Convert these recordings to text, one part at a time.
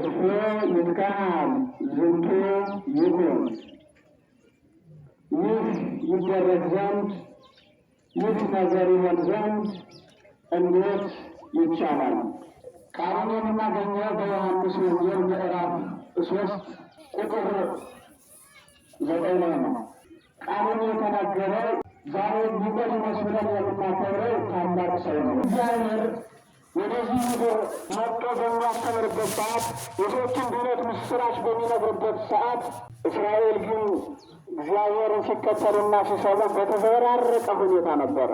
እፎ ይትካሃል ዝንቱ ይሁን። ይህ ይደረግ ዘንድ ይህ ነገር ይሆን ዘንድ እንዴት ይቻላል? ቃሉን የምናገኘው በዮሐንስ ወንጌል ምዕራፍ 3 ቁጥር 9 ላይ ነው። ቃሉን የተናገረው ዛሬ ኒቆዲሞስ ብለን የምናከብረው ታላቅ ሰው ነው። እግዚአብሔር ወደዚህ ምድር መጥቶ በሚያስተምርበት ሰዓት፣ የሰዎችን ድነት ምስራች በሚነግርበት ሰዓት እስራኤል ግን እግዚአብሔርን ሲከተሉና ሲሰሙ በተዘበራረቀ ሁኔታ ነበረ።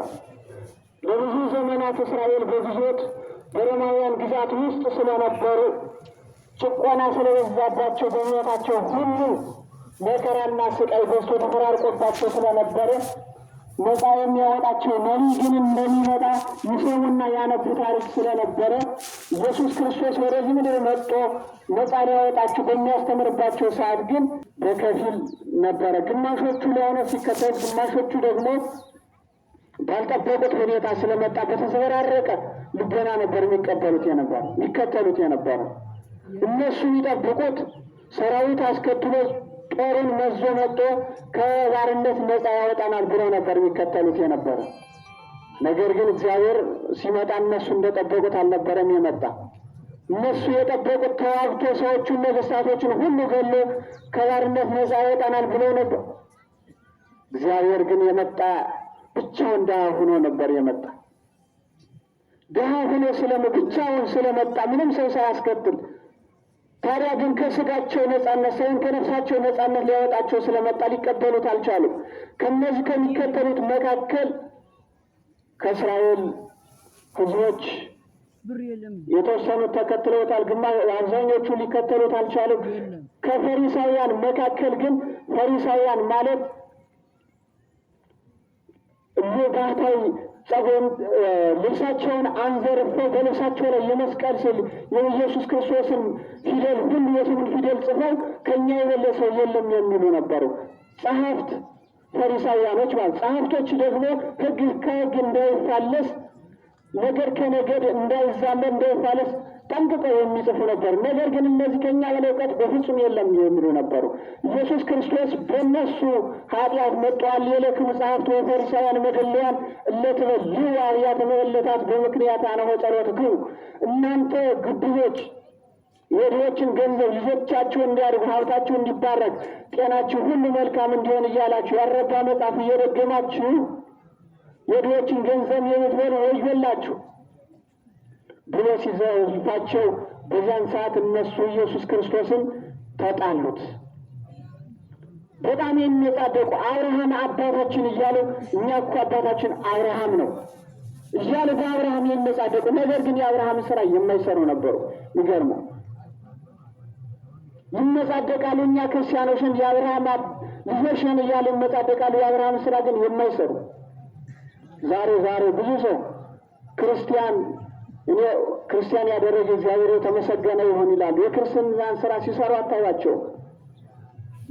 ለብዙ ዘመናት እስራኤል በግዞት በሮማውያን ግዛት ውስጥ ስለነበሩ ጭቆና ስለበዛባቸው በሕይወታቸው ሁሉ መከራና ስቃይ በዝቶ ተፈራርቆባቸው ስለነበረ ነፃ የሚያወጣቸው ነቢይ ግን እንደሚመጣ ይሰሙና ያነቡ ታሪክ ስለነበረ ኢየሱስ ክርስቶስ ወደዚህ ምድር መጥቶ ነፃ ሊያወጣቸው በሚያስተምርባቸው ሰዓት ግን በከፊል ነበረ። ግማሾቹ ለእውነት ሲከተሉ፣ ግማሾቹ ደግሞ ባልጠበቁት ሁኔታ ስለመጣ በተዘበራረቀ ልቦና ነበር የሚከተሉት የነበረ። እነሱ የሚጠብቁት ሰራዊት አስከትሎ ጦርን መዞ መጥቶ ከባርነት ነፃ ያወጣናል ብለው ነበር የሚከተሉት የነበረ። ነገር ግን እግዚአብሔር ሲመጣ እነሱ እንደጠበቁት አልነበረም የመጣ። እነሱ የጠበቁት ተዋግቶ ሰዎቹን ነገሥታቶችን ሁሉ ገሎ ከባርነት ነፃ ያወጣናል ብለው ነበር። እግዚአብሔር ግን የመጣ ብቻውን ድሃ ሆኖ ነበር የመጣ። ድሃ ሆኖ ብቻውን ስለመጣ ምንም ሰው ሳያስከትል፣ ታዲያ ግን ከስጋቸው ነፃነት ሳይሆን ከነፍሳቸው ነፃነት ሊያወጣቸው ስለመጣ ሊቀበሉት አልቻሉም። ከነዚህ ከሚከተሉት መካከል ከእስራኤል ሕዝቦች የተወሰኑት ተከትለውታል፣ አብዛኞቹ ሊከተሉት አልቻሉም። ከፈሪሳውያን መካከል ግን ፈሪሳውያን ማለት ባህታዊ ጸጉን ልብሳቸውን አንዘርፈው በልብሳቸው ላይ የመስቀል ስዕል የኢየሱስ ክርስቶስን ፊደል ሁሉ የስሙን ፊደል ጽፈው ከእኛ የበለሰው የለም የሚሉ ነበሩ። ጸሐፍት ፈሪሳውያኖች ማለት። ጸሐፍቶች ደግሞ ሕግ ከሕግ እንዳይፋለስ፣ ነገር ከነገድ እንዳይዛመን እንዳይፋለስ ጠንቅቀው የሚጽፉ ነበሩ። ነገር ግን እነዚህ ከእኛ በላይ እውቀት በፍጹም የለም የሚሉ ነበሩ። ኢየሱስ ክርስቶስ በእነሱ ኃጢአት መጥተዋል። የለክሙ ጸሐፍት ወፈሪሳውያን መደለያን እለትበልዑ አብያተ መበለታት በምክንያት አነሆ ጸሎትክሙ፣ እናንተ ግብዞች የድሆችን ገንዘብ ልጆቻችሁ እንዲያድጉ፣ ሀብታችሁ እንዲባረክ፣ ጤናችሁ ሁሉ መልካም እንዲሆን እያላችሁ ያረባ መጽሐፍ እየደገማችሁ የድሆችን ገንዘብ የምትበሉ ወዮላችሁ ብሎ ሲዘልፋቸው፣ በዚያን ሰዓት እነሱ ኢየሱስ ክርስቶስን ተጣሉት። በጣም የሚጻደቁ አብርሃም አባታችን እያሉ እኛ እኮ አባታችን አብርሃም ነው እያሉ በአብርሃም የሚጻደቁ፣ ነገር ግን የአብርሃም ስራ የማይሰሩ ነበሩ። ይገርማል። ይመጻደቃሉ፣ እኛ ክርስቲያኖች ነን የአብርሃም ልጆች ነን እያሉ ይመጻደቃሉ፣ የአብርሃም ስራ ግን የማይሰሩ። ዛሬ ብዙ ሰው ክርስቲያን ያደረገ እግዚአብሔር የተመሰገነ ይሁን ይላሉ። የክርስትናን ስራ ሲሰሩ አታዩአቸው።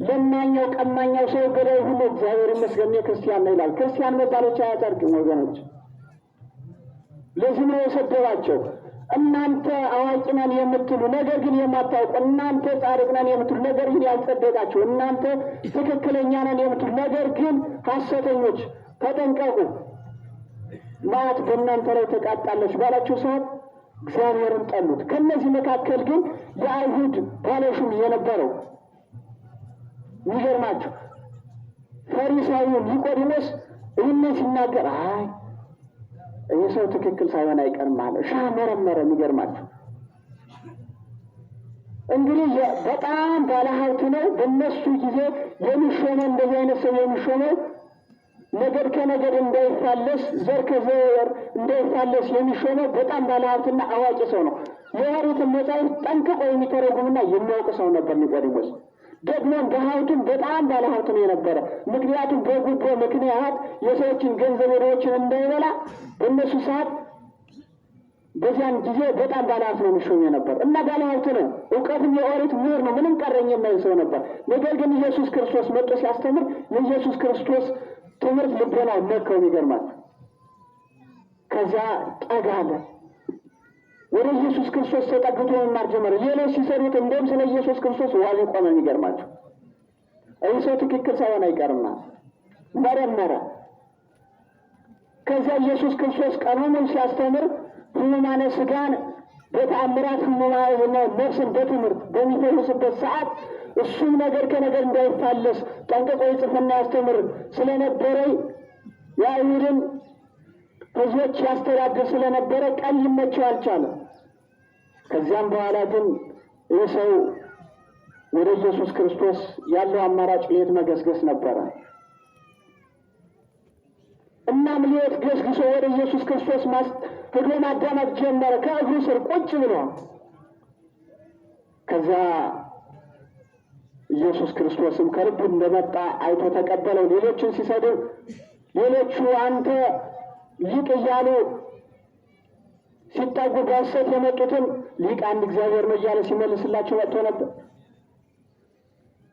ለማኛው ቀማኛው ሰው ገዳይ ሁሉ እግዚአብሔር ይመስገን ክርስቲያን ነው ይላል። ክርስቲያን መባሎች አያጸድቅም ወገኖች። ለዚህ ነው የሰደባቸው። እናንተ አዋቂ ነን የምትሉ ነገር ግን የማታውቁ፣ እናንተ ጻድቅ ነን የምትሉ ነገር ግን ያልጸደቃችሁ፣ እናንተ ትክክለኛ ነን የምትሉ ነገር ግን ሐሰተኞች ተጠንቀቁ፣ ማት በእናንተ ላይ ተቃጣለች ባላችሁ ሰዓት እግዚአብሔርን ጠሉት። ከነዚህ መካከል ግን የአይሁድ ባለሹም የነበረው የሚገርማችሁ ፈሪሳዊው ኒቆዲሞስ ይህንን ሲናገር ይህ ሰው ትክክል ሳይሆን አይቀርም አለ። መረመረ። የሚገርማችሁ እንግዲህ በጣም ባለሀብት ነው። በእነሱ ጊዜ የሚሾመው እንደዚህ አይነት ሰው የሚሾመው ነገድ ከነገድ እንዳይፋለስ፣ ዘር ከዘር እንዳይፋለስ የሚሾመው በጣም ባለሀብትና አዋቂ ሰው ነው። የኦሪትን መጻሕፍት ጠንቅቆ የሚተረጉምና የሚያውቅ ሰው ነበር ኒቆዲሞስ። ደግሞ በሀብቱም በጣም ባለሀብት ነው የነበረ። ምክንያቱም በጉቦ ምክንያት የሰዎችን ገንዘብ ወደዎችን እንዳይበላ በእነሱ ሰዓት በዚያን ጊዜ በጣም ባለሀብት ነው የሚሾም ነበር እና ባለሀብት ነው። እውቀትም የኦሪት ምሁር ነው። ምንም ቀረኝ የማይል ሰው ነበር። ነገር ግን ኢየሱስ ክርስቶስ መጥቶ ሲያስተምር የኢየሱስ ክርስቶስ ትምህርት ልቦናው ነካው። ይገርማል። ከዚያ ጠጋ አለ። ወደ ኢየሱስ ክርስቶስ ተጠግቶ መማር ጀመረ። ሌሎች ሲሰሩት እንደውም ስለ ኢየሱስ ክርስቶስ ዋሊ ቆመ። የሚገርማቸው ይህ ሰው ትክክል ሳይሆን አይቀርምና መረመረ። ከዚያ ኢየሱስ ክርስቶስ ቀኑን ሲያስተምር ሕሙማነ ሥጋን በተአምራት ሕሙማነ ነፍስን በትምህርት በሚፈውስበት ሰዓት እሱም ነገር ከነገር እንዳይፋለስ ጠንቅቆ ይጽፍና ያስተምር ስለነበረ የአይሁድን ሕዝቦች ያስተዳድር ስለነበረ ቀን ሊመቸው አልቻለም። ከዚያም በኋላ ግን ይህ ሰው ወደ ኢየሱስ ክርስቶስ ያለው አማራጭ ሌት መገስገስ ነበረ። እናም ሌት ገስግሶ ወደ ኢየሱስ ክርስቶስ ሄዶ ማዳመጥ ጀመረ። ከእግሩ ስር ቁጭ ብሎ ከዛ ኢየሱስ ክርስቶስም ከልቡ እንደመጣ አይቶ ተቀበለው። ሌሎችን ሲሰድብ ሌሎቹ አንተ ሊቅ እያሉ ሲጠጉ በሐሰት የመጡትን ሊቅ አንድ እግዚአብሔር ነው እያለ ሲመልስላቸው መጥቶ ነበር።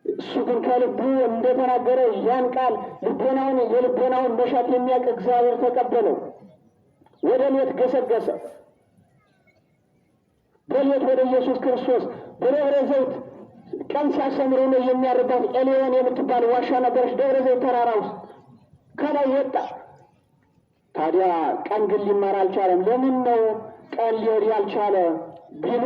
እሱ ግን ከልቡ እንደተናገረ ያን ቃል የልቦናውን መሻት የሚያውቅ እግዚአብሔር ተቀበለው። ወደ ሌት ገሰገሰ። በሌት ወደ ኢየሱስ ክርስቶስ በደብረ ዘይት ቀን ሲያስተምሩ ነው የሚያርባት ኤልዮን የምትባል ዋሻ ነበረች ደብረ ዘይት ተራራ ውስጥ። ከላይ ወጣ። ታዲያ ቀን ግን ሊማር አልቻለም። ለምን ነው ቀን ሊሄድ ያልቻለ ቢሉ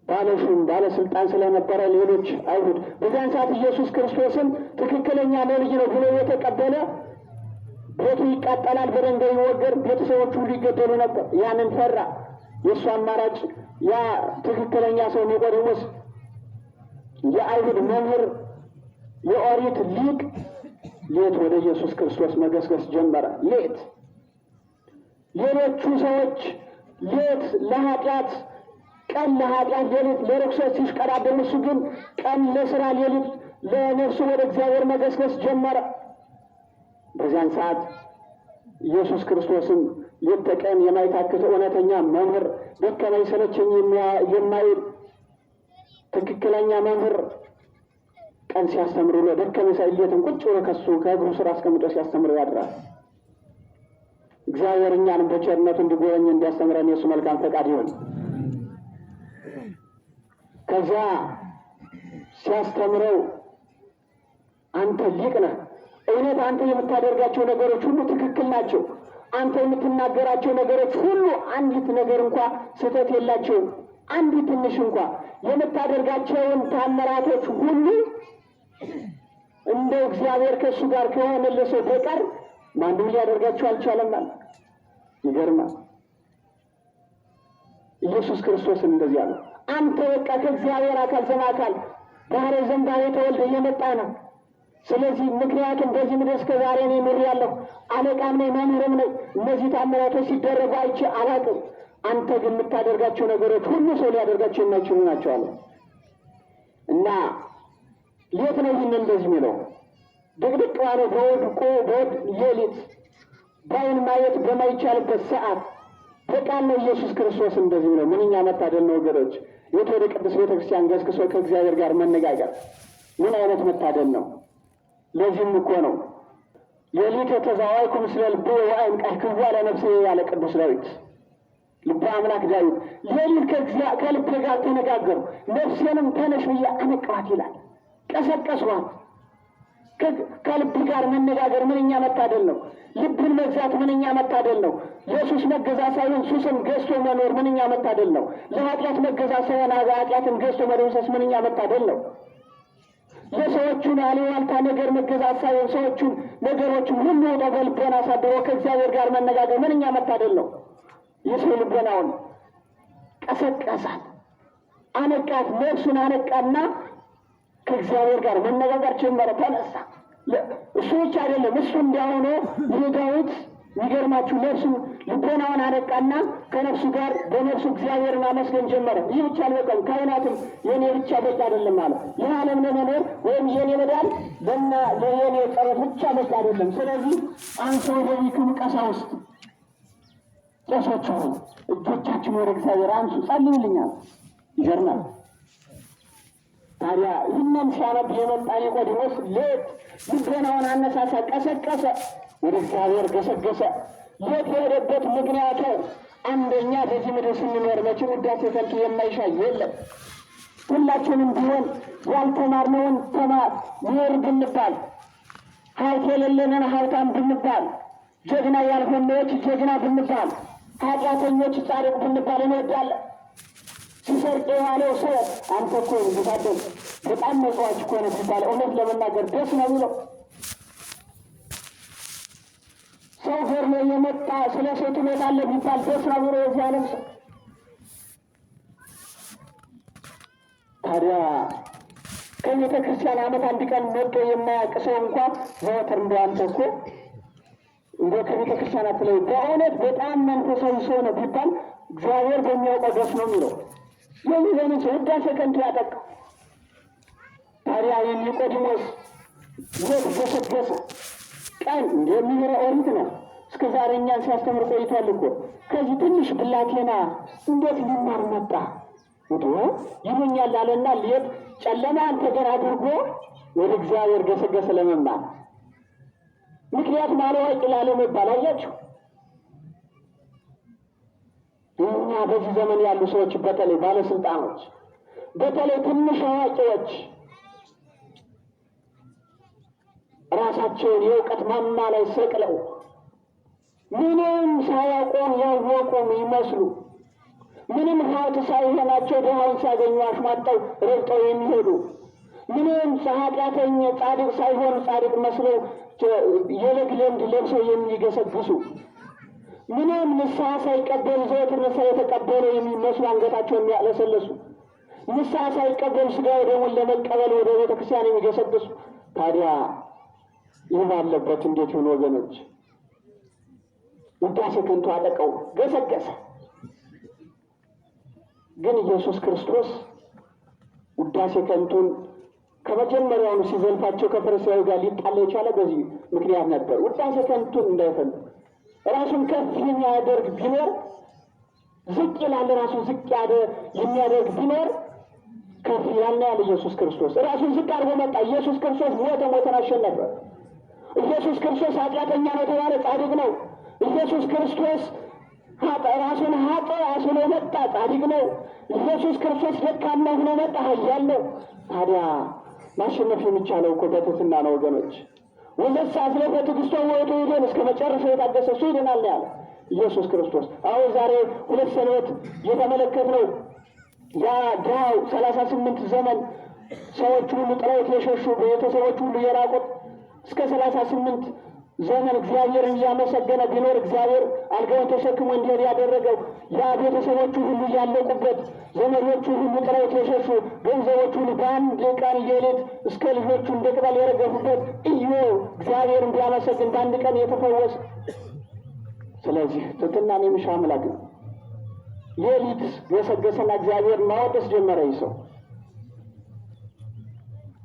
ባለሹም ባለስልጣን ስለነበረ ሌሎች አይሁድ በዚያን ሰዓት ኢየሱስ ክርስቶስን ትክክለኛ ነብይ ነው ብሎ የተቀበለ ቤቱ ይቃጠላል፣ በድንጋይ ይወገር፣ ቤተሰቦቹ ሁሉ ይገደሉ ነበር። ያንን ፈራ። የእሱ አማራጭ ያ ትክክለኛ ሰው ኒቆዲሞስ የአይሁድ መምህር የኦሪት ሊቅ ሌት ወደ ኢየሱስ ክርስቶስ መገስገስ ጀመረ። ሌሎቹ ሰዎች ሌት ለኃጢአት ቀን ለኃጢአት ሌሊት ለርኩሰት ሲሽቀዳደሙ፣ እሱ ግን ቀን ለስራ ሌሊት ለነፍሱ ወደ እግዚአብሔር መገስገስ ጀመረ። በዚያን ሰዓት ኢየሱስ ክርስቶስም ሌት ተቀን የማይታክት እውነተኛ መምህር ደከመኝ ሰለቸኝ የማይል ትክክለኛ መምህር ቀን ሲያስተምሩ ለደከመኝ ሳይል ሌትን ቁጭ ብሎ ከሱ ከእግሩ ስር አስቀምጦ ሲያስተምረው ያድራል። እግዚአብሔር እኛንም በቸርነቱ እንዲጎበኝ እንዲያስተምረን የእሱ መልካም ፈቃድ ይሁን። ከዚያ ሲያስተምረው አንተ ሊቅ ነህ፣ እውነት አንተ የምታደርጋቸው ነገሮች ሁሉ ትክክል ናቸው፣ አንተ የምትናገራቸው ነገሮች ሁሉ አንዲት ነገር እንኳ ስህተት የላቸውም፣ አንዲት ትንሽ እንኳ የምታደርጋቸውን ታምራቶች ሁሉ እንደው እግዚአብሔር ከእሱ ጋር ከሆነለት በቀር ማንም ሊያደርጋቸው አልቻለም አለ። ይገርማል። ኢየሱስ ክርስቶስን እንደዚህ አለ፣ አንተ በቃ ከእግዚአብሔር አካል ዘማካል ባህረ ዘንባሌ ተወልደ የመጣ ነው። ስለዚህ ምክንያቱም በዚህ ምድር እስከ ዛሬ እኔ ኖሬአለሁ፣ አለቃም ነኝ መምህርም ነኝ። እነዚህ ታምራቶች ሲደረጉ አይቼ አላውቅም። አንተ ግን የምታደርጋቸው ነገሮች ሁሉ ሰው ሊያደርጋቸው የማይችሉ ናቸው አለ እና ሌት ነው ይህን እንደዚህ የሚለው ድቅድቅ ባለ በወድ ሌሊት በዓይን ማየት በማይቻልበት ሰዓት በቃል ነው ኢየሱስ ክርስቶስ እንደዚህ ነው። ምንኛ መታደል ነው ወገኖች! የት ወደ ቅዱስ ቤተክርስቲያን ገስግሶ ከእግዚአብሔር ጋር መነጋገር ምን አይነት መታደል ነው! ለዚህም እኮ ነው ሌሊት ተዛዋይኩ ምስለ ልቤ ወአይን ቃልክዋ ለነፍሴ ያለ ቅዱስ ዳዊት ልበ አምላክ ዳዊት ሌሊት ከልቤ ጋር ተነጋገሩ፣ ነፍሴንም ተነሽ ብዬ አነቃኋት ይላል። ቀሰቀስኋት። ከልብ ጋር መነጋገር ምንኛ መታደል ነው! ልብን መግዛት ምንኛ መታደል ነው! ኢየሱስ መገዛት ሳይሆን ሱስን ገዝቶ መኖር ምንኛ መታደል ነው! ለኃጢአት መገዛት ሳይሆን ኃጢአትን ገዝቶ መደምሰስ ምንኛ መታደል ነው! የሰዎቹን አሉባልታ ነገር መገዛት ሳይሆን ሰዎቹን ነገሮችን ሁሉ በልቦና አሳድሮ ከእግዚአብሔር ጋር መነጋገር ምንኛ መታደል ነው! የሰው ልቦናውን ቀሰቀሳት፣ አነቃት፣ ነፍሱን አነቃና ከእግዚአብሔር ጋር መነጋገር ጀመረ። ተነሳ። እሱ ብቻ አይደለም፣ እሱ እንዲያሆነ ይህ ዳዊት የሚገርማችሁ ነፍሱን ልቦናውን አነቃና ከነፍሱ ጋር በነፍሱ እግዚአብሔርን አመስገን ጀመረ። ይህ ብቻ አልበቃም። ካህናትም የኔ ብቻ በቂ አይደለም አለ። ይህ ዓለም ለመኖር ወይም የኔ መዳን ለየኔ ጸሎት ብቻ በቂ አይደለም። ስለዚህ አንሶ በቢክም ቀሳውስት ቄሶች ሆይ እጆቻችን ወደ እግዚአብሔር አንሱ፣ ጸልዩልኛል። ይገርማል። ታዲያ ይህንን ሲያነብ የመጣ ኒቆዲሞስ ሌት ልቦናውን አነሳሳ፣ ቀሰቀሰ፣ ወደ እግዚአብሔር ገሰገሰ። ሌት የሄደበት ምክንያቱ አንደኛ በዚህ ምድር ስንኖር መቼም ውዳሴ ከንቱ የማይሻ የለም። ሁላችንም ቢሆን ያልተማርነውን ምሁር ብንባል፣ ሀብት የሌለንን ሀብታም ብንባል፣ ጀግና ያልሆነዎች ጀግና ብንባል፣ ኃጢአተኞች ጻድቅ ብንባል እንወዳለን። ሲሰርቅ የዋለው ሰው አንተ እኮ ዝታደግ በጣም መጽዋች እኮ ነው ሲባል እውነት ለመናገር ደስ ነው የሚለው። ሰው ገርሞ የመጣ ስለ ሰው ትሞታለህ ቢባል ደስ ነው የሚለው የዚህ ዓለም ሰው። ታዲያ ከቤተ ክርስቲያን ዓመት አንድ ቀን መጥቶ የማያውቅ ሰው እንኳን ዘወትር እንደ አንተ እኮ እንደ ከቤተ ክርስቲያናት ላይ በእውነት በጣም መንፈሳዊ ሰው ነው ቢባል እግዚአብሔር በሚያውቀው ደስ ነው የሚለው። የሚዘን ሰው ውዳሴ ከንቱ ያጠቃው። ታዲያ የኒቆዲሞስ የት ገሰገሰ? ቀን እንደሚኖረ ኦሪት ነው። እስከ ዛሬ እኛን ሲያስተምር ቆይቷል እኮ። ከዚህ ትንሽ ብላቴና እንዴት ሊማር መጣ ይሉኛል አለና ሌት ጨለማን ተገር አድርጎ ወደ እግዚአብሔር ገሰገሰ ለመማር። ምክንያቱም አላዋቂ ላለመባል አያችሁ። እኛ በዚህ ዘመን ያሉ ሰዎች በተለይ ባለስልጣኖች፣ በተለይ ትንሽ አዋቂዎች ራሳቸውን የእውቀት ማማ ላይ ሰቅለው ምንም ሳያውቁም ያወቁም ይመስሉ ምንም ሀብት ሳይሆናቸው ድሃውን ሲያገኙ አሽሟጠው ረግጠው የሚሄዱ ምንም ኃጢአተኛ ጻድቅ ሳይሆኑ ጻድቅ መስለው የበግ ለምድ ለብሰው የሚገሰግሱ ምንም ንስሐ ሳይቀበሉ ዘወትር ንስሐ የተቀበሉ የሚመስሉ አንገታቸው የሚያለሰለሱ ንስሐ ሳይቀበሉ ሥጋው ደሙን ለመቀበል ወደ ቤተ ክርስቲያን የሚገሰግሱ ታዲያ ይህ ባለበት እንዴት ይሁን ወገኖች? ውዳሴ ከንቱ አጠቀው ገሰገሰ። ግን ኢየሱስ ክርስቶስ ውዳሴ ከንቱን ከመጀመሪያውኑ ሲዘልፋቸው ከፈሪሳዊ ጋር ሊጣላ የቻለ በዚህ ምክንያት ነበር። ውዳሴ ከንቱን እንዳይፈልግ ራሱን ከፍ የሚያደርግ ቢኖር ዝቅ ይላል። ራሱን ዝቅ የሚያደርግ ቢኖር ከፍ ያለ ያለ ኢየሱስ ክርስቶስ ራሱን ዝቅ አድርጎ መጣ። ኢየሱስ ክርስቶስ ሞተን አሸነፈ። ኢየሱስ ክርስቶስ ኃጢአተኛ ነው ተባለ፣ ጻድቅ ነው። ኢየሱስ ክርስቶስ ራሱን አስብሎ መጣ፣ ጻድቅ ነው። ኢየሱስ ክርስቶስ ደካማ ሆኖ መጣ፣ ኃያል ነው። ታዲያ ማሸነፍ የሚቻለው እኮ በትሕትና ነው ወገኖች። ወዘሳ ስለ በትዕግሥቱ ወይቶ ይደን እስከ መጨረሻው የታገሰ እሱ ይድናል ነው ያለ ኢየሱስ ክርስቶስ። አሁን ዛሬ 2 ሰንበት የተመለከትነው ያ ድሃው 38 ዘመን ሰዎች ሁሉ ጥለውት የሸሹ ቤተሰቦች ሁሉ የራቁት እስከ 38 ዘመን እግዚአብሔርን እያመሰገነ ቢኖር እግዚአብሔር አልጋውን ተሸክሞ እንዲሄድ ያደረገው ያ ቤተሰቦቹ ሁሉ ያለቁበት ዘመዶቹ ሁሉ ጥለውት የሸሹ ገንዘቦቹ ሁሉ በአንድ ቀን ሌሊት እስከ ልጆቹ እንደ ቅጠል የረገፉበት እግዚአብሔር እንዲያመሰግን በአንድ ቀን የተፈወሰ። ስለዚህ ትሕትናን የሚሻ አምላክ ነው። ሌሊት ገሰገሰና እግዚአብሔር ማወደስ ጀመረ ይህ ሰው።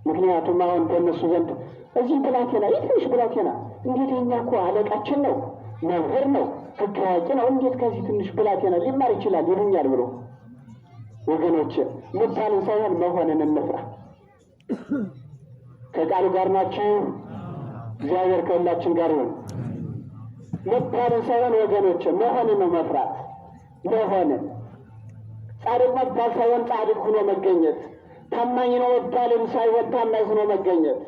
ምክንያቱም አሁን በእነሱ ዘንድ እዚህ ብላቴና የትንሽ ብላቴና እንዴት የኛ እኮ አለቃችን ነው፣ መምህር ነው፣ ሕግ አዋቂ ነው፣ እንዴት ከዚህ ትንሽ ብላቴና ሊማር ይችላል ይሉኛል ብሎ ወገኖች መባልን ሳይሆን መሆንን እንፍራ። ከቃሉ ጋር ናችሁ። እግዚአብሔር ከሁላችን ጋር ይሁን። መባልን ሳይሆን ወገኖች መሆንን ነው መፍራት። መሆንን ጻድቅ መባል ሳይሆን ጻድቅ ሆኖ መገኘት፣ ታማኝ ነው መባልን ሳይሆን ታማኝ ሆኖ መገኘት፣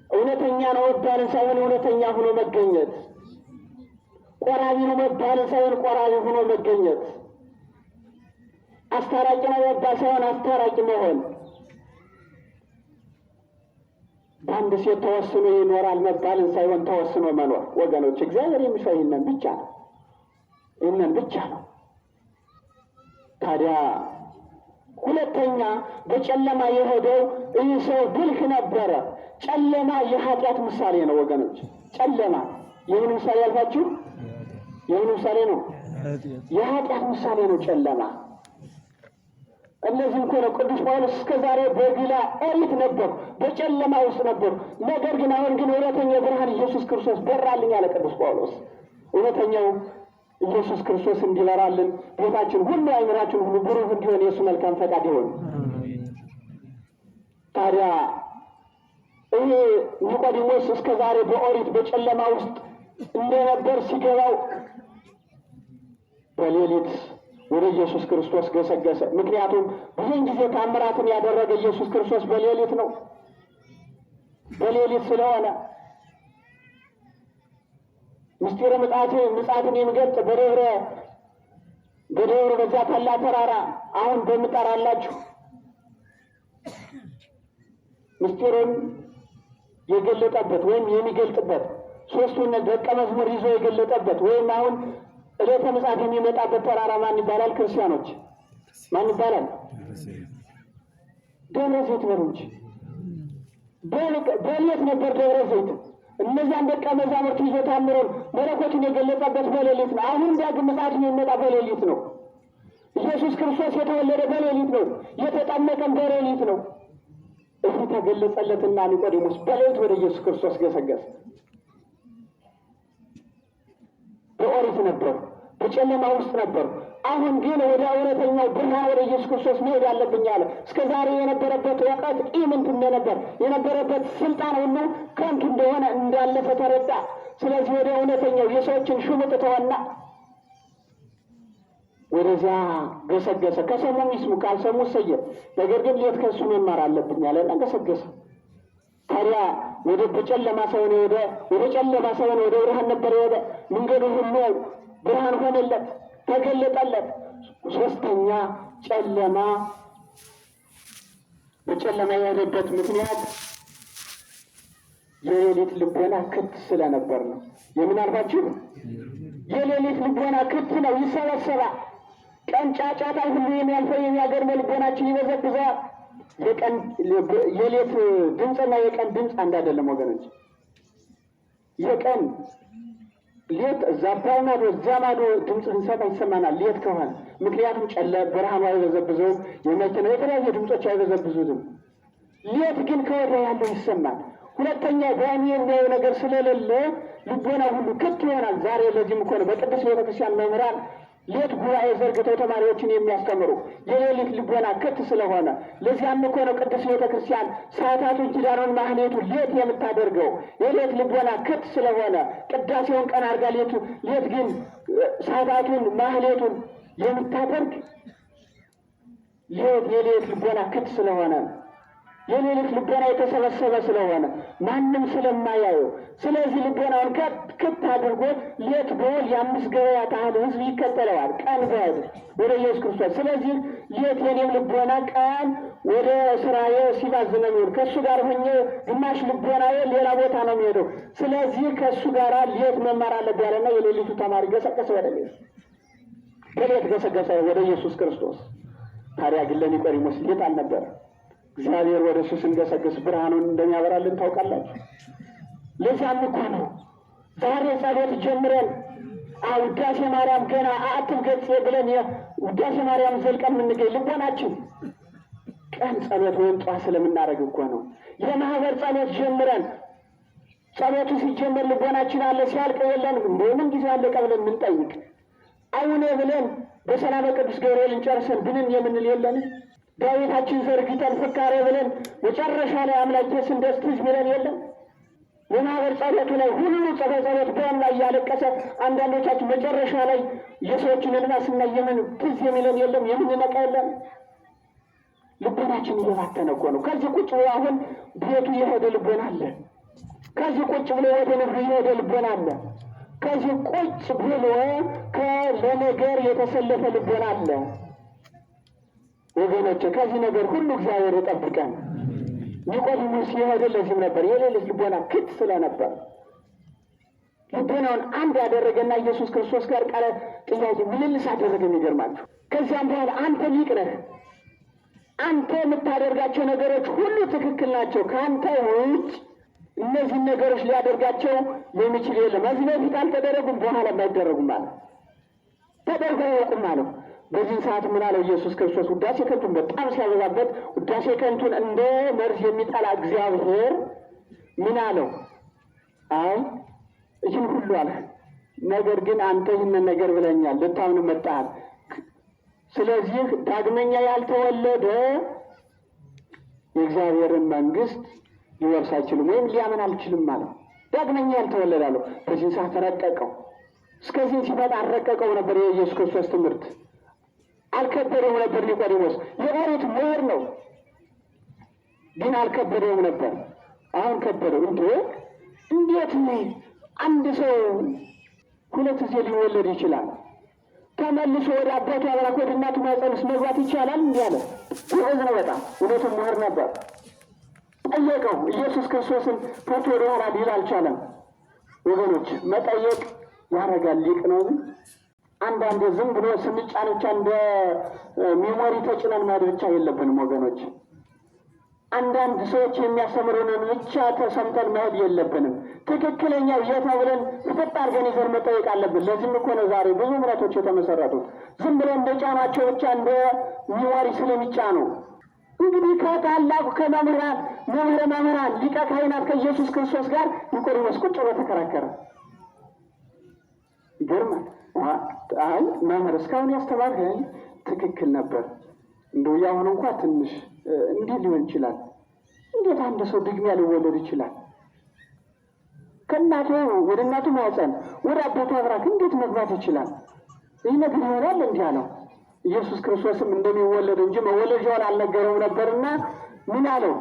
እውነተኛ ነው መባልን ሳይሆን እውነተኛ ሆኖ መገኘት፣ ቆራቢ ነው መባልን ሳይሆን ቆራቢ ሆኖ መገኘት፣ አስታራቂ ነው መባል ሳይሆን አስታራቂ መሆን፣ በአንድ ሴት ተወስኖ ይኖራል መባልን ሳይሆን ተወስኖ መኖር። ወገኖች እግዚአብሔር የሚሻው ይህንን ብቻ ነው፣ ይህንን ብቻ ነው። ታዲያ ሁለተኛ በጨለማ የሄደው ይህ ሰው ብልህ ነበረ። ጨለማ የኃጢአት ምሳሌ ነው ወገኖች። ጨለማ የምን ምሳሌ ያልኳችሁ? የምን ምሳሌ ነው? የኃጢአት ምሳሌ ነው ጨለማ። እነዚህ እኮ ነው ቅዱስ ጳውሎስ እስከ ዛሬ በግላ ኦሪት ነበሩ፣ በጨለማ ውስጥ ነበሩ። ነገር ግን አሁን ግን እውነተኛው ብርሃን ኢየሱስ ክርስቶስ በራልኝ አለ ቅዱስ ጳውሎስ። እውነተኛው ኢየሱስ ክርስቶስ እንዲበራልን ቤታችን ሁሉ አይምራችን ሁሉ ብሩህ እንዲሆን የእሱ መልካም ፈቃድ ይሆን። ታዲያ ይሄ ኒቆዲሞስ እስከ ዛሬ በኦሪት በጨለማ ውስጥ እንደነበር ሲገባው በሌሊት ወደ ኢየሱስ ክርስቶስ ገሰገሰ። ምክንያቱም ብዙን ጊዜ ታምራትን ያደረገ ኢየሱስ ክርስቶስ በሌሊት ነው። በሌሊት ስለሆነ ምስጢረ ምጽአትን የሚገልጽ በደብረ በዚያ ታላቅ ተራራ አሁን በምጠራላችሁ ምስጢሩን የገለጠበት ወይም የሚገልጥበት ሦስቱን ደቀ መዝሙር ይዞ የገለጠበት ወይም አሁን ዕለተ ምጽአት የሚመጣበት ተራራ ማን ይባላል? ክርስቲያኖች ማን ይባላል? ደብረ ዘይት በሉ እንጂ። በሌሊት ነበር ደብረ ዘይት። እነዚያን ደቀ መዛሙርት ይዞ ታምሩን መለኮቱን የገለጸበት በሌሊት ነው። አሁን ዳግም ምጽአት የሚመጣ በሌሊት ነው። ኢየሱስ ክርስቶስ የተወለደ በሌሊት ነው። የተጠመቀም በሌሊት ነው። እዚህ ተገለጸለትና ኒቆዲሞስ በሌሊት ወደ ኢየሱስ ክርስቶስ ገሰገሰ። በኦሪት ነበሩ፣ በጨለማ ውስጥ ነበሩ። አሁን ግን ወደ እውነተኛው ብርሃን ወደ ኢየሱስ ክርስቶስ መሄድ አለብኝ አለ። እስከ ዛሬ የነበረበት እውቀት ኢምንት እንደነበር የነበረበት ስልጣን ሁሉ ከንቱ እንደሆነ እንዳለፈ ተረዳ። ስለዚህ ወደ እውነተኛው የሰዎችን ሹመት ተወና ወደዚያ ገሰገሰ። ከሰሙ ይስሙ፣ ካልሰሙ እሰየ፣ ነገር ግን ሌት ከእሱ መማር አለብኝ አለና ገሰገሰ። ታዲያ ወደ ጨለማ ሳይሆን ወደ ጨለማ ሳይሆን ወደ ብርሃን ነበር የሄደ። መንገዱ ሁሉ ብርሃን ሆነለት፣ ተገለጠለት። ሶስተኛ ጨለማ። በጨለማ የሄደበት ምክንያት የሌሊት ልቦና ክት ስለነበር ነው። የምን አልኳችሁ? የሌሊት ልቦና ክት ነው፣ ይሰበሰባል። ቀን ጫጫታ ሁሉ የሚያልፈው የሚያገርመው ልቦናችን ይበዘብዘዋል። የሌት ድምፅና የቀን ድምፅ አንድ አይደለም ወገኖች። የቀን ሌት እዛ ባይማዶ እዛ ማዶ ድምፅ እንሰማ ይሰማናል ሌት ከሆነ። ምክንያቱም ብርሃኑ አይበዘብዘውም፣ የመኪና የተለያየ ድምፆች አይበዘብዙትም። ሌት ግን ከወዲያ ያለው ይሰማል። ሁለተኛ በዓይኑ የሚያየው ነገር ስለሌለ ልቦና ሁሉ ክት ይሆናል። ዛሬ ለዚህም እኮ ነው በቅዱስ ቤተክርስቲያን መምህራን ሌት ጉባኤ ዘርግተው ተማሪዎችን የሚያስተምሩ የሌሊት ልቦና ክት ስለሆነ። ለዚያም እኮ ነው ቅዱስ ቤተክርስቲያን ሰዓታቱን፣ ኪዳኑን፣ ማህሌቱን ሌት የምታደርገው የሌት ልቦና ክት ስለሆነ። ቅዳሴውን ቀን አድርጋ ሌት ግን ሰዓታቱን፣ ማህሌቱን የምታደርግ የሌት ልቦና ክት ስለሆነ፣ የሌሊት ልቦና የተሰበሰበ ስለሆነ ማንም ስለማያየው። ስለዚህ ልቦናውን ክት አድርጎ ሌት በወል የአምስት ገበያ ታህል ህዝብ ይከተለዋል ቀን በሄድ ወደ ኢየሱስ ክርስቶስ። ስለዚህ ሌት የኔም ልቦና ቀን ወደ ስራዬ ሲባዝን ነው የሚሄድ። ከእሱ ጋር ሆኜ ግማሽ ልቦናዬ ሌላ ቦታ ነው የሚሄደው። ስለዚህ ከእሱ ጋር ሌት መማር አለብኝ ያለና የሌሊቱ ተማሪ ገሰገሰ ወደ ሌት በሌት ገሰገሰ ወደ ኢየሱስ ክርስቶስ። ታዲያ ግን ለኒቆዲሞስ ሌት አልነበረ። እግዚአብሔር ወደ እሱ ስንገሰግስ ብርሃኑን እንደሚያበራልን ታውቃላችሁ። ለዚያም እኮ ነው ዛሬ ጸሎት ጀምረን ውዳሴ ማርያም ገና አትብ ገጽ ብለን ውዳሴ ማርያም ዘልቀን የምንገኝ ልቦናችን ቀን ጸሎት ወይም ጠዋት ስለምናደርግ እኮ ነው። የማህበር ጸሎት ጀምረን ጸሎቱ ሲጀመር ልቦናችን አለ፣ ሲያልቅ የለን እንደምን ጊዜ አለቀ ብለን የምንጠይቅ አሁን ብለን በሰላም ቅዱስ ገብርኤልን ጨርሰን ብንን የምንል የለን። ዳዊታችን ዘርግተን ፍካሬ ብለን መጨረሻ ላይ አምላኬስ እንደስ ትዝ ብለን የለም። የማህበር ጸሎቱ ላይ ሁሉ ጸሎት በእንባ እያለቀሰ አንዳንዶቻችን መጨረሻ ላይ የሰዎችን እንባ ስናይ የምን ትዝ የሚለን የለም፣ የምንነቃ የለም። ልቦናችን እየባተነ እኮ ነው። ከዚህ ቁጭ ብሎ አሁን ቤቱ የሄደ ልቦና አለ። ከዚህ ቁጭ ብሎ ወደ ንግዱ የሄደ ልቦና አለ። ከዚህ ቁጭ ብሎ ለነገር የተሰለፈ ልቦና አለ። ወገኖች ከዚህ ነገር ሁሉ እግዚአብሔር ይጠብቀን። ኒቆዲሞስ የሄደ ለዚህም ነበር፣ የሌሊት ልቦና ክት ስለነበር ልቦናውን አንድ ያደረገና ኢየሱስ ክርስቶስ ጋር ቃለ ጥያቄ ምልልስ አደረገ። የሚገርማችሁ ከዚያም በኋላ አንተ ሊቅ ነህ፣ አንተ የምታደርጋቸው ነገሮች ሁሉ ትክክል ናቸው፣ ከአንተ ውጭ እነዚህን ነገሮች ሊያደርጋቸው የሚችል የለም። እዚህ በፊት አልተደረጉም፣ በኋላ አይደረጉም ማለት ተደርገው ያውቁም አለው። በዚህ ሰዓት ምን አለው ኢየሱስ ክርስቶስ? ውዳሴ ከንቱን በጣም ሲያበዛበት ውዳሴ ከንቱን እንደ መርዝ የሚጠላ እግዚአብሔር ምን አለው? አይ ይህን ሁሉ አለ፣ ነገር ግን አንተ ይህንን ነገር ብለኛል፣ ልታምን መጣሃል። ስለዚህ ዳግመኛ ያልተወለደ የእግዚአብሔርን መንግስት ሊወርስ አይችልም ወይም ሊያምን አልችልም አለው። ዳግመኛ ያልተወለደ አለው። በዚህ ሰዓት ተረቀቀው። እስከዚህ ሲመጣ አልረቀቀው ነበር የኢየሱስ ክርስቶስ ትምህርት፣ አልከበደውም ነበር። ኒቆዲሞስ የኦሪት ምሁር ነው፣ ግን አልከበደውም ነበር። አሁን ከበደው። እንዴት አንድ ሰው 2 ጊዜ ሊወለድ ይችላል? ተመልሶ ወደ አባቱ አብራክ ወደ እናቱ ማኅፀንስ መግባት ይቻላል? እንዲህ አለ። ይህዝ ነው በጣም እውነቱም ምሁር ነበር። ጠየቀው። ኢየሱስ ክርስቶስን ፈቶ ወደ ኋላ ሊል አልቻለም። ወገኖች መጠየቅ ያረጋል፣ ሊቅ ነው። አንዳንዴ ዝም ብሎ ስንጫን ብቻ እንደ ሚሞሪ ተጭነን መሄድ ብቻ የለብንም ወገኖች። አንዳንድ ሰዎች የሚያስተምሩንን ብቻ ተሰምተን መሄድ የለብንም። ትክክለኛው የት ነው ብለን ፍጥጥ አድርገን ይዘን መጠየቅ አለብን። ለዚህም እኮ ነው ዛሬ ብዙ እምነቶች የተመሰረቱት ዝም ብሎ እንደ ጫናቸው ብቻ እንደ ሚሞሪ ስለሚጫኑ። እንግዲህ ከታላቁ መምህረ መምህራን ሊቀ ካህናት ከኢየሱስ ክርስቶስ ጋር ኒቆዲሞስ ቁጭ ብሎ ተከራከረ። ይገርማል። አይ መምህር እስካሁን ያስተማርከኝ ትክክል ነበር፣ እንደው ያሁን እንኳ ትንሽ እንዲህ ሊሆን ይችላል። እንዴት አንድ ሰው ድግሚያ ሊወለድ ይችላል? ከእናቱ ወደ እናቱ ማኅፀን ወደ አባቱ አብራክ እንዴት መግባት ይችላል? ይህ ነገር ይሆናል? እንዲህ አለው። ኢየሱስ ክርስቶስም እንደሚወለድ እንጂ መወለጃውን አልነገረውም ነበርና ምን አለው?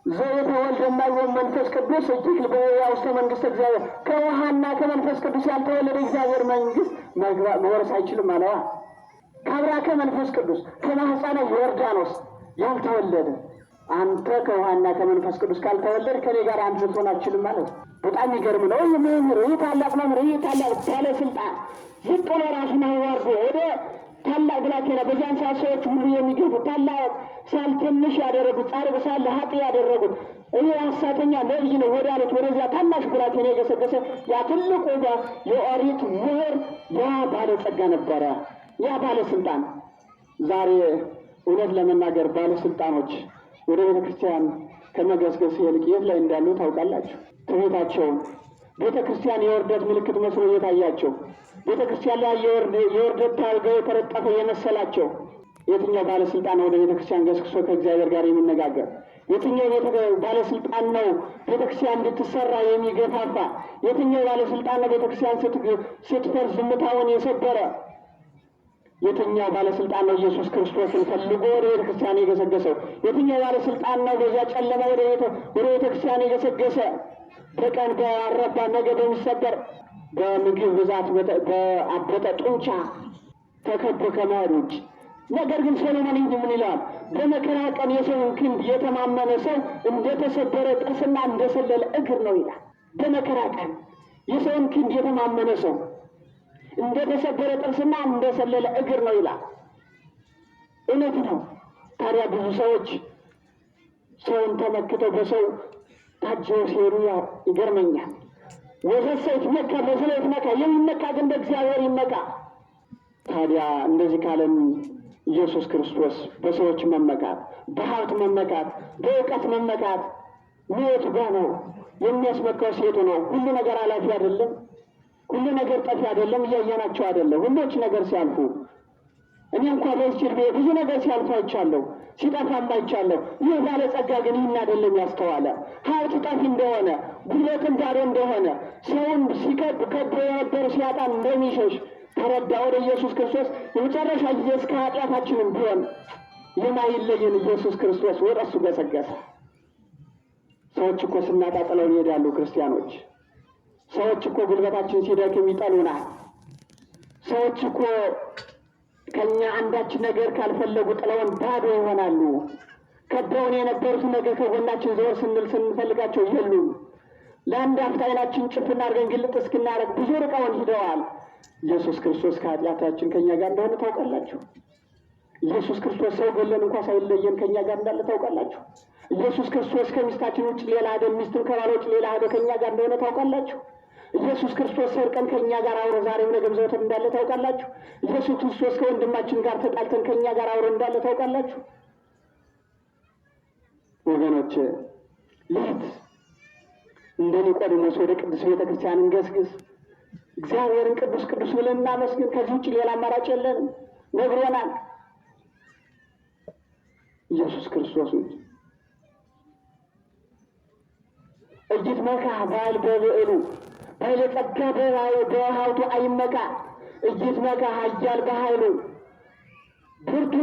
ዘየተወልደ እማይወልድ መንፈስ ቅዱስ እጅግ በውስተ መንግሥተ እግዚአብሔር፣ ከውሃና ከመንፈስ ቅዱስ ያልተወለደ እግዚአብሔር መንግሥት መውረስ አይችልም አለዋ። ከአብራከ መንፈስ ቅዱስ ከማኅፀነ ዮርዳኖስ ያልተወለደ አንተ ከውሃና ከመንፈስ ቅዱስ ካልተወለድ ከኔ ጋር አንድ ልትሆን አትችልም ማለት። በጣም ይገርም ነው። ይህ መምህር፣ ይህ ታላቅ መምህር፣ ይህ ታላቅ ባለስልጣን ዝቅ ብሎ ራሱን አዋርዶ ወደ ታላቅ ብላቴና፣ በዚያን ሰዓት ሰዎች ሁሉ የሚገቡት ታላቅ ሳል ትንሽ ያደረጉት፣ ጻድቅ ሳል ኃጥ ያደረጉት፣ ይህ ሐሰተኛ ነቢይ ነው ወዳሉት ወደዚያ ታናሽ ብላቴና የገሰገሰ ያ ትልቁ የኦሪት ምሁር ያ ባለጸጋ ነበረ፣ ያ ባለስልጣን። ዛሬ እውነት ለመናገር ባለስልጣኖች ወደ ቤተ ክርስቲያን ከመገስገስ ይልቅ የት ላይ እንዳሉ ታውቃላችሁ? ትምህርታቸውን ቤተ ክርስቲያን የውርደት ምልክት መስሎ እየታያቸው፣ ቤተ ክርስቲያን ላይ የውርደት ታርገው የተለጠፈ የመሰላቸው የትኛው ባለስልጣን ወደ ቤተ ክርስቲያን ገስግሶ ከእግዚአብሔር ጋር የሚነጋገር? የትኛው ባለስልጣን ነው ቤተ ክርስቲያን እንድትሰራ የሚገፋፋ? የትኛው ባለስልጣን ነው ቤተ ክርስቲያን ስትፈርስ ዝምታውን የሰበረ? የትኛው ባለስልጣን ነው ኢየሱስ ክርስቶስን ፈልጎ ወደ ቤተ ክርስቲያን የገሰገሰው? የትኛው ባለስልጣን ነው በዚያ ጨለማ ወደ ቤተ ክርስቲያን የገሰገሰ? በቀን በአረባ ነገ በሚሰበር በምግብ ብዛት በአበጠ ጡንቻ ተከቦ ከመሄድ ውጭ። ነገር ግን ሰሎሞን ምን ይላል? በመከራ ቀን የሰውን ክንድ የተማመነ ሰው እንደተሰበረ ጥርስና እንደሰለለ እግር ነው ይላል። በመከራ ቀን የሰውን ክንድ የተማመነ ሰው እንደተሰበረ ጥርስና እንደሰለለ እግር ነው ይላል። እውነት ነው። ታዲያ ብዙ ሰዎች ሰውን ተመክተው በሰው ታጅበው ሲሄዱ ይገርመኛል። ወዘሰ ይትመካ በሰው ይትመካ፣ የሚመካ ግን በእግዚአብሔር ይመካ። ታዲያ እንደዚህ ካለም ኢየሱስ ክርስቶስ በሰዎች መመካት፣ በሀብት መመካት፣ በእውቀት መመካት የቱ ጋ ነው የሚያስመካው? ሴቱ ነው። ሁሉ ነገር አላፊ አይደለም፣ ሁሉ ነገር ጠፊ አይደለም። እያየናቸው አይደለም? ሁሎች ነገር ሲያልፉ እኔ እንኳ በዚህ ዕድሜ ብዙ ነገር ሲያልፉ አይቻለሁ፣ ሲጠፋም አይቻለሁ። ይህ ባለጸጋ ግን ይህን አይደለም ያስተዋለ። ሀብት ጠፊ እንደሆነ፣ ጉልበትን ባዶ እንደሆነ፣ ሰውን ሲከብ ከቦ የነበሩ ሲያጣ እንደሚሸሽ ተረዳ። ወደ ኢየሱስ ክርስቶስ የመጨረሻ ጊዜ እስከ ኃጢአታችንም ቢሆን የማይለየን ኢየሱስ ክርስቶስ ወደ እሱ ገሰገሰ። ሰዎች እኮ ስናጣ ጥለውን ይሄዳሉ። ክርስቲያኖች ሰዎች እኮ ጉልበታችን ሲደክም ይጠሉናል። ሰዎች እኮ ከኛ አንዳች ነገር ካልፈለጉ ጥለውን ባዶ ይሆናሉ። ከበውን የነበሩት ነገር ከጎናችን ዘወር ስንል ስንፈልጋቸው የሉም። ለአንድ አፍታ ዓይናችን ጭፍና አድርገን ግልጥ እስክናደርግ ብዙ ርቀውን ሂደዋል። ኢየሱስ ክርስቶስ ከኃጢአታችን ከእኛ ጋር እንደሆነ ታውቃላችሁ። ኢየሱስ ክርስቶስ ሰው ገለን እንኳ ሳይለየን ከእኛ ጋር እንዳለ ታውቃላችሁ። ኢየሱስ ክርስቶስ ከሚስታችን ውጭ ሌላ ሄደ፣ ሚስትም ከባል ውጭ ሌላ ሄደ ከእኛ ጋር እንደሆነ ታውቃላችሁ። ኢየሱስ ክርስቶስ ሰርቀን ከእኛ ጋር አብሮ ዛሬም ነገም ዘወትር እንዳለ ታውቃላችሁ። ኢየሱስ ክርስቶስ ከወንድማችን ጋር ተጣልተን ከእኛ ጋር አብሮ እንዳለ ታውቃላችሁ። ወገኖች ሌት እንደ ኒቆዲሞስ ወደ ቅዱስ ቤተ ክርስቲያን እንገስግስ፣ እግዚአብሔርን ቅዱስ ቅዱስ ብለን እናመስግን። ከዚህ ውጭ ሌላ አማራጭ የለንም፣ ነግሮናል ኢየሱስ ክርስቶስ። እጅት መካ ባል በብዕሉ ባለጸጋ በሀብቱ አይመካ፣ እይትመካ ኃያል በኃይሉ፣ ብርቱ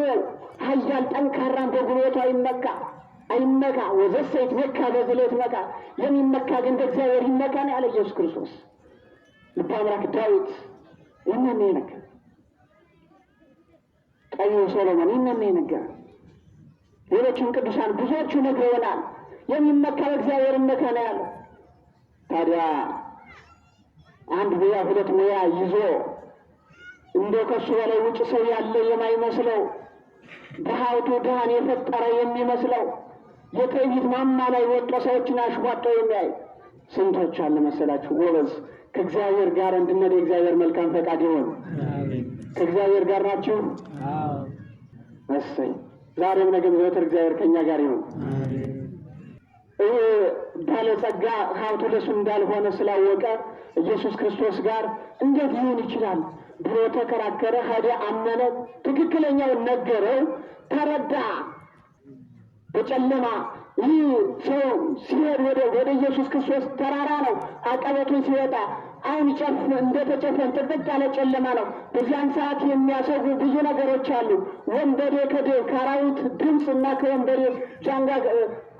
ኃያል ጠንካራን በጉልበቱ አይመካ። ወዘሰ ይትመካ በዝሎ ይትመካ፣ የሚመካ ግን በእግዚአብሔር ይመካ ነው ያለ ኢየሱስ ክርስቶስ። ልበ አምላክ ዳዊት ይህንን የነገረ፣ ጠቢቡ ሰሎሞን ይህንን የነገረ፣ ሌሎችም ቅዱሳን ብዙዎቹ ነግረውናል። የሚመካ በእግዚአብሔር ይመካ ነው ያለ። ታዲያ አንድ ሙያ ሁለት ሙያ ይዞ እንደው ከሱ በላይ ውጭ ሰው ያለ የማይመስለው በሀብቱ ድሃን የፈጠረ የሚመስለው የትዕቢት ማማ ላይ ወጦ ሰዎችን አሽሟጦ የሚያይ ስንቶች አለ መሰላችሁ? ጎበዝ ከእግዚአብሔር ጋር እንድንሄድ የእግዚአብሔር መልካም ፈቃድ ይሆን። ከእግዚአብሔር ጋር ናችሁ? እሰይ። ዛሬም ነገም ዘወትር እግዚአብሔር ከእኛ ጋር ይሆን። ባለጸጋ ሀብቱ ለሱ እንዳልሆነ ስላወቀ ኢየሱስ ክርስቶስ ጋር እንዴት ሊሆን ይችላል ብሎ ተከራከረ። ሄደ፣ አመነ፣ ትክክለኛውን ነገረው፣ ተረዳ። በጨለማ ይህ ሰው ሲሄድ ወደ ኢየሱስ ክርስቶስ ተራራ ነው። አቀበቱን ሲወጣ አይን እንደተጨፈን ጥቅጥቅ ያለ ጨለማ ነው። በዚያን ሰዓት የሚያሰጉ ብዙ ነገሮች አሉ። ወንበዴ ከአራዊት ድምፅ እና ከወንበዴ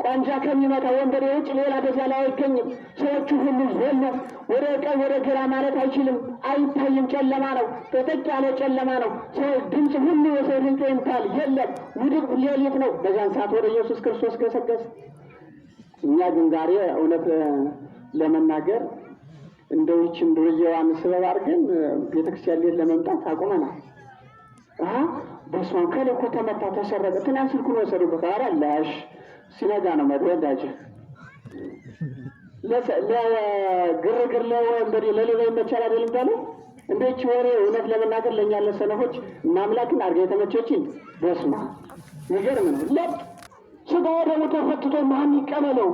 ቋንጃ ከሚመታ ወንበዴ ውጭ ሌላ በዚያ ላይ አይገኝም። ሰዎቹ ሁሉ ዘሉ። ወደ ቀኝ ወደ ግራ ማለት አይችልም፣ አይታይም። ጨለማ ነው፣ ጥቅጥቅ ያለ ጨለማ ነው። ድምፅ ሁሉ የሰው ድምፅ ይምታል፣ የለም። ውድቅ ሌሊት ነው። በዚያን ሰዓት ወደ ኢየሱስ ክርስቶስ ገሰገሰ። እኛ ግን ዛሬ እውነት ለመናገር እንደው ይህችን ዱርዬዋን ስበብ አድርገን ቤተክርስቲያን ሌት ለመምጣት አቁመናል። በሷን ከልኮ ተመታ፣ ተሰረቀ። ትናንት ስልኩን ወሰዱበት። ኧረ ላሽ ሲነጋ ነው መድወዳጅ ለግርግር ለወንበዴ ለሌላ ይመቻል አይደል እንዳለው እንደች ወሬ እውነት ለመናገር ለእኛ ለሰነፎች ማምላክን አድርገ የተመቸችን በስማ ይገርም ነው። ለጥ ስጋ ደግሞ ተፈትቶ ማን ይቀበለው?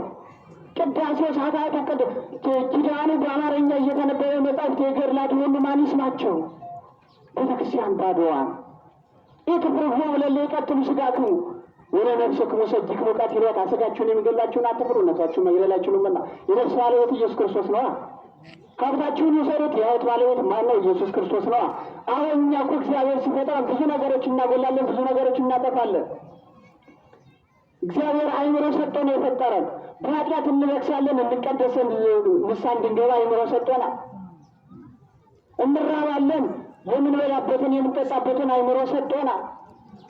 ቅዳሴው ሰዓታት ኪዳኑ በአማርኛ እየተነበበ መጻሕፍት የገድላት ሁሉ ማን ይስማቸው? ቤተክርስቲያን ባዶዋን ኢትፍርሁ ብለን የቀትሉ ስጋክሙ ወደ ነፍስክሙ ሰጅክሙ ቃትሎታ፣ ስጋችሁን የሚገላችሁን አትፍሩ፣ ነፍሳችሁን መግደላችሁንምና የነፍስ ባለቤት ኢየሱስ ክርስቶስ ነዋ። ከብታችሁን የሰሩት የሕይወት ባለቤት ማን ነው? ኢየሱስ ክርስቶስ ነዋ። አሁን እኛ እኮ እግዚአብሔር ሲፈጥረን ብዙ ነገሮች እናጎላለን፣ ብዙ ነገሮች እናጠፋለን። እግዚአብሔር አይምሮ ሰጥቶ ነው የፈጠረን። በኃጢአት እንለቅሳለን፣ እንቀደሰን፣ ንስሐ እንድንገባ አይምሮ ሰጥቶናል። እንራባለን፣ የምንበላበትን የምንጠጣበትን አይምሮ ሰጥቶናል።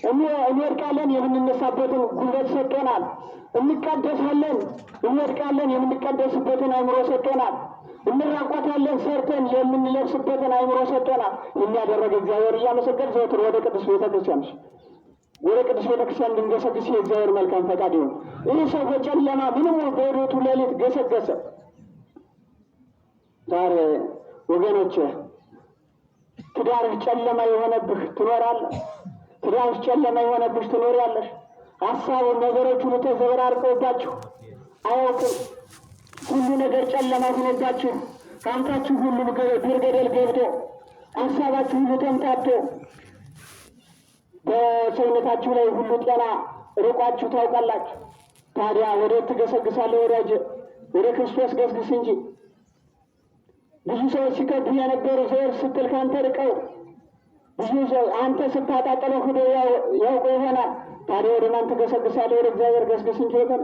እንወድቃለን፣ የምንነሳበትን ጉልበት ሰጥቶናል። እንቀደሳለን፣ እንወድቃለን፣ የምንቀደስበትን አይምሮ ሰጥቶናል። እንራቆታለን፣ ሰርተን የምንለብስበትን አይምሮ ሰጥቶናል። የሚያደረገ እግዚአብሔር እያመሰገን ዘወትር ወደ ቅዱስ ቤተክርስቲያን ወደ ቅዱስ ቤተክርስቲያን እንድንገሰግስ የእግዚአብሔር መልካም ፈቃድ ይሁን። ይህ ሰው በጨለማ ምንም በወዶቱ ሌሊት ገሰገሰ። ዛሬ ወገኖች ትዳርህ ጨለማ የሆነብህ ትኖራለህ። ትዳርህ ጨለማ የሆነብሽ ትኖሪያለሽ። ሀሳቡ ነገሮች ሁሉ ተዘበራርቀውባችሁ አያውቅም። ሁሉ ነገር ጨለማ ሆኖባችሁ ከአንታችሁ ሁሉ ዱር ገደል ገብቶ ሀሳባችሁ ሁሉ ተምታቶ በሰውነታችሁ ላይ ሁሉ ጤና ርቋችሁ ታውቃላችሁ። ታዲያ ወደ ትገሰግሳለህ ወዳጅ? ወደ ክርስቶስ ገስግስ እንጂ። ብዙ ሰዎች ሲከዱ የነበሩ ሰዎች ስትል ካንተ ርቀው ብዙ ሰው አንተ ስታጣጥለው ሂዶ ያውቁ ይሆናል። ታዲያ ወደ ማን ትገሰግሳለህ? ወደ እግዚአብሔር ገስግስ እንጂ ወገን።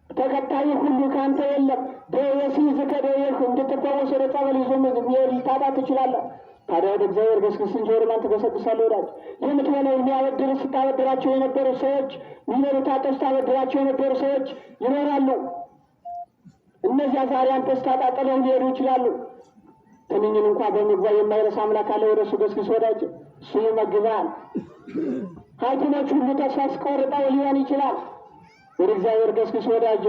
ተከታይ ሁሉ ካንተ የለም። በየሲዝ ከደየህ እንድትፈወስ ወደ ጸበል ይዞ ልታጣ ትችላለህ። ታዲያ ወደ እግዚአብሔር ገስግስ እንጂ ወደ ማን ትገሰግሳለህ ወዳጅ? የምትሆነው የሚያበድር ስታበድራቸው የነበሩ ሰዎች ሚኖሩታቸው ስታበድራቸው የነበሩ ሰዎች ይኖራሉ። እነዚያ ዛሬ አንተ ስታጣጥለው ሊሄዱ ይችላሉ። ትንኝን እንኳ በምግባ የማይረሳ አምላክ አለ። ወደ እሱ ገስግስ ወዳጅ፣ እሱ ይመግባል። ሐኪሞች ሁሉ ተስፋ አስቆርጠው ሊሆን ይችላል። ወደ እግዚአብሔር ገስግስ ወዳጅ።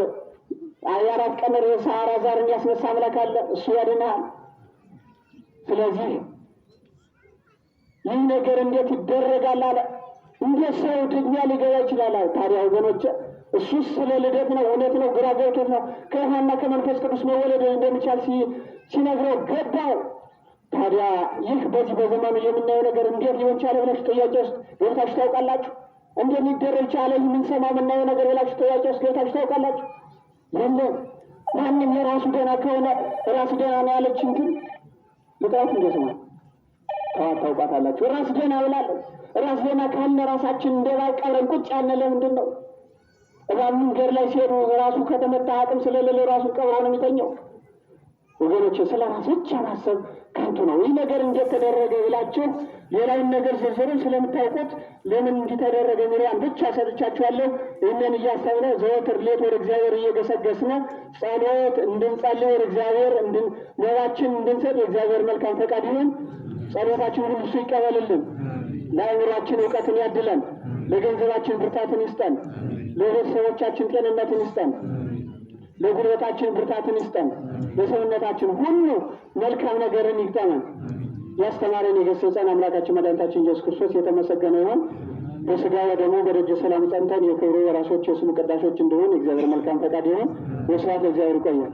የአራት ቀን ሬሳ አልዓዛርን ያስነሳ አምላክ አለ፣ እሱ ያድናል። ስለዚህ ይህ ነገር እንዴት ይደረጋል አለ። እንዴት ሰው ድግሚያ ሊገባ ይችላል? ታዲያ ወገኖች እሱስ ስለ ልደት ነው፣ እውነት ነው፣ ግራ ገብቶት ነው። ከውሃና ከመንፈስ ቅዱስ መወለድ እንደሚቻል ሲነግረው ገባው። ታዲያ ይህ በዚህ በዘመኑ የምናየው ነገር እንዴት ሊሆን ቻለ ብላችሁ ጥያቄ ውስጥ ገብታችሁ ታውቃላችሁ? እንዴት ሊደረግ ቻለ? የምንሰማው የምናየው ነገር ብላችሁ ጥያቄ ውስጥ ገብታችሁ ታውቃላችሁ? የለም። ማንም የራሱ ደህና ከሆነ ራስ ደህና ነው ያለችን ግን ልጥራት እንደሰማ ታውቃታላችሁ። ራስ ደህና ብላለች። ራስ ደህና ካለ ራሳችን እንደባል ቀብረን ቁጭ ያለ ለምንድን ነው? እባብ መንገድ ላይ ሲሄዱ ራሱ ከተመታ አቅም ስለሌለ ራሱን ቀብሮ ነው የሚተኘው። ወገኖች ስለ ራስ ብቻ ማሰብ ከንቱ ነው። ይህ ነገር እንዴት ተደረገ ብላችሁ ሌላውን ነገር ዝርዝሩን ስለምታውቁት ለምን እንዲተደረገ ሚሪያን ብቻ ሰጥቻችኋለሁ። ይህንን እያሰብነ ዘወትር ሌት ወደ እግዚአብሔር እየገሰገስነ ጸሎት እንድንጸልይ ወደ እግዚአብሔር መባችን እንድንሰጥ የእግዚአብሔር መልካም ፈቃድ ይሁን። ጸሎታችን ሁሉ እሱ ይቀበልልን። ለአእምሯችን እውቀትን ያድለን። ለገንዘባችን ብርታትን ይስጠን። ለቤተሰቦቻችን ጤንነትን ይስጠን። ለጉልበታችን ብርታትን ይስጠን። ለሰውነታችን ሁሉ መልካም ነገርን ይግጠመን። ያስተማረን የገሰጸን አምላካችን መድኃኒታችን ኢየሱስ ክርስቶስ የተመሰገነ ይሁን። በሥጋ ወደሙ በደጀ ሰላም ጸንተን የክብሩ ወራሾች የስሙ ቀዳሾች እንደሆን የእግዚአብሔር መልካም ፈቃድ ይሁን። ወስብሐት ለእግዚአብሔር። ይቆያል።